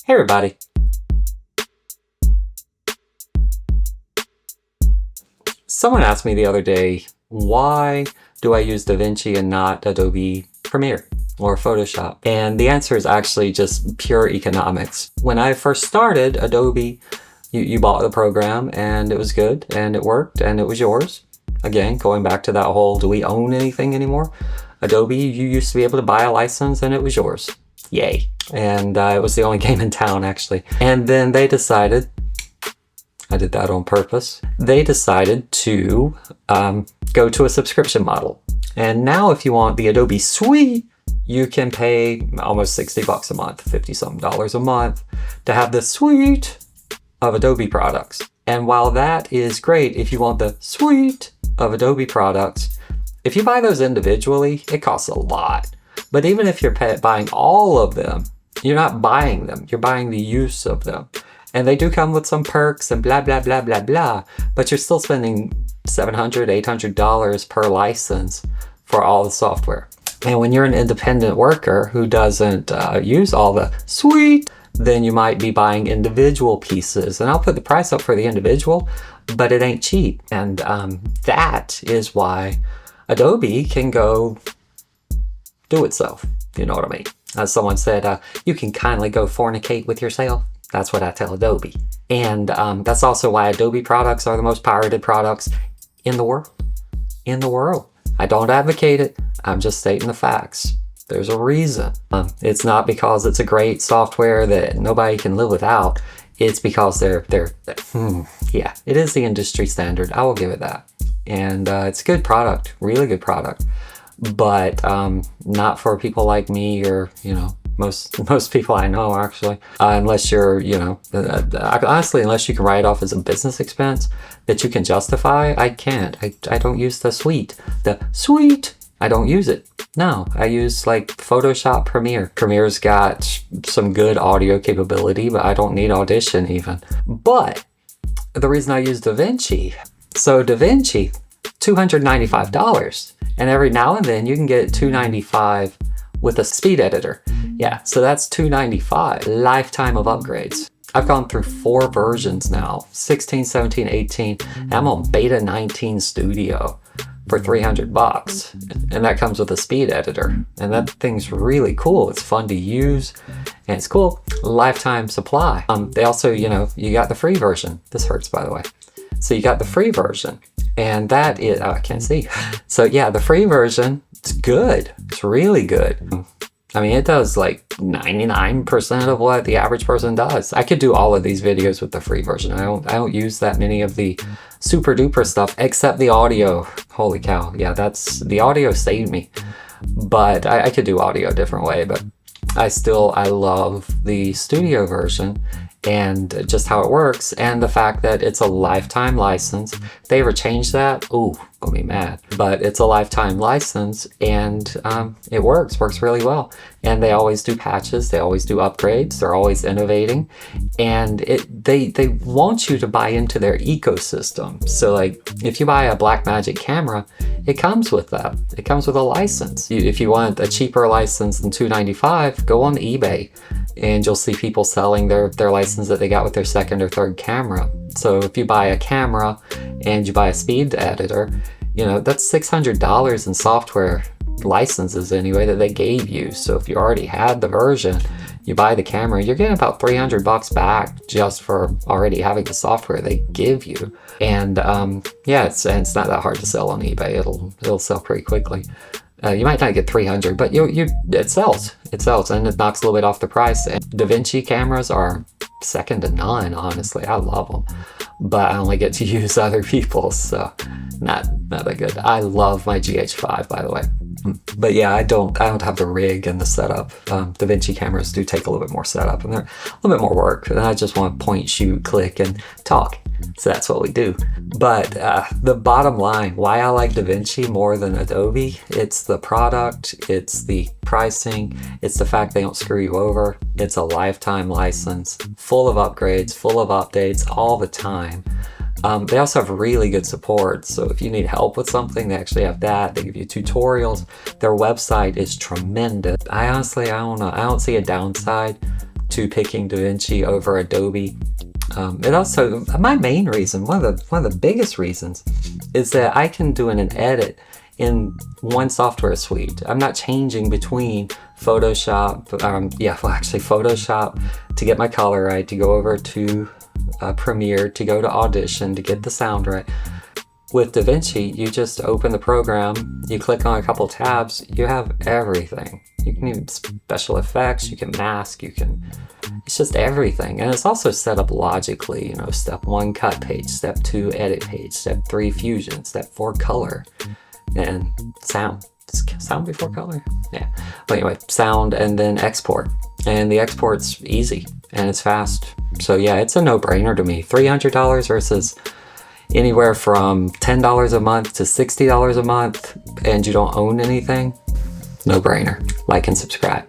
Hey everybody. Someone asked me the other day, why do I use Davinci and not Adobe Premiere or Photoshop? And the answer is actually just pure economics. When I first started Adobe, you bought the program and it was good and it worked and it was yours. Again, going back to that whole, do we own anything anymore? Adobe, you used to be able to buy a license and it was yours. Yay. And it was the only game in town, actually. And then they decided, I did that on purpose, they decided to go to a subscription model. And now if you want the Adobe suite, you can pay almost 60 bucks a month, 50 something dollars a month to have the suite of Adobe products. And while that is great, if you want the suite of Adobe products, if you buy those individually, it costs a lot. But even if you're buying all of them, you're not buying them, you're buying the use of them. And they do come with some perks and blah, blah, blah, blah, blah, but you're still spending $700, $800 per license for all the software. And when you're an independent worker who doesn't use all the suite, then you might be buying individual pieces. And I'll put the price up for the individual, but it ain't cheap. And that is why Adobe can go do itself, you know what I mean? As someone said, you can kindly go fornicate with yourself. That's what I tell Adobe. And that's also why Adobe products are the most pirated products in the world. In the world. I don't advocate it. I'm just stating the facts. There's a reason. It's not because it's a great software that nobody can live without. It's because yeah, it is the industry standard. I will give it that. And it's a good product, really good product. But not for people like me or, you know, most people I know actually, unless you're, you know, honestly, unless you can write it off as a business expense that you can justify, I can't. I don't use the suite. The suite, I don't use it. No, I use like Photoshop Premiere. Premiere's got some good audio capability, but I don't need Audition even. But the reason I use Davinci, so Davinci, $295. And every now and then you can get $295 with a speed editor. Yeah, so that's $295, lifetime of upgrades. I've gone through 4 versions now, 16, 17, 18. And I'm on beta 19 Studio for 300 bucks. And that comes with a speed editor. And that thing's really cool. It's fun to use and it's cool. Lifetime supply. They also, you know, you got the free version. This hurts, by the way. So you got the free version. And that is, I can't see. So yeah, the free version, it's good. It's really good. I mean, it does like 99% of what the average person does. I could do all of these videos with the free version. I don't use that many of the super duper stuff except the audio. Holy cow. Yeah, the audio saved me. But I could do audio a different way, but I love the studio version and just how it works and the fact that it's a lifetime license. If they ever change that, ooh, gonna be mad. But it's a lifetime license and it works really well. And they always do patches, they always do upgrades, they're always innovating. And they want you to buy into their ecosystem. So like if you buy a Blackmagic camera, it comes with that. It comes with a license. If you want a cheaper license than $295, go on eBay and you'll see people selling their license that they got with their second or third camera. So if you buy a camera and you buy a speed editor, you know, that's $600 in software licenses anyway that they gave you. So if you already had the version, you buy the camera, you're getting about 300 bucks back just for already having the software they give you. And yeah, it's not that hard to sell on eBay. It'll sell pretty quickly. You might not get 300, but it sells. It sells, and it knocks a little bit off the price. And Davinci cameras are second to none, honestly. I love them, but I only get to use other people's, so not that good. I love my GH5, by the way. But yeah, I don't have the rig and the setup. Davinci cameras do take a little bit more setup, and they're a little bit more work. And I just want to point, shoot, click, and talk. So that's what we do. But the bottom line, why I like Davinci more than Adobe, it's the product, it's the pricing, it's the fact they don't screw you over. It's a lifetime license, full of upgrades, full of updates all the time. They also have really good support. So if you need help with something, they actually have that. They give you tutorials. Their website is tremendous. I don't know. I don't see a downside to picking Davinci over Adobe. It also, my main reason, one of the biggest reasons, is that I can do an edit in one software suite. I'm not changing between Photoshop, Photoshop to get my color right, to go over to Premiere, to go to Audition, to get the sound right. With Davinci, you just open the program, you click on a couple tabs, you have everything. You can use special effects, you can mask, it's just everything. And it's also set up logically, step 1 cut page, step 2 edit page, step 3 fusion, step 4 color, and sound. Sound before color? Yeah. But anyway, sound and then export. And the export's easy and it's fast. So yeah, it's a no-brainer to me. $300 versus anywhere from $10 a month to $60 a month, and you don't own anything. No-brainer. Like and subscribe.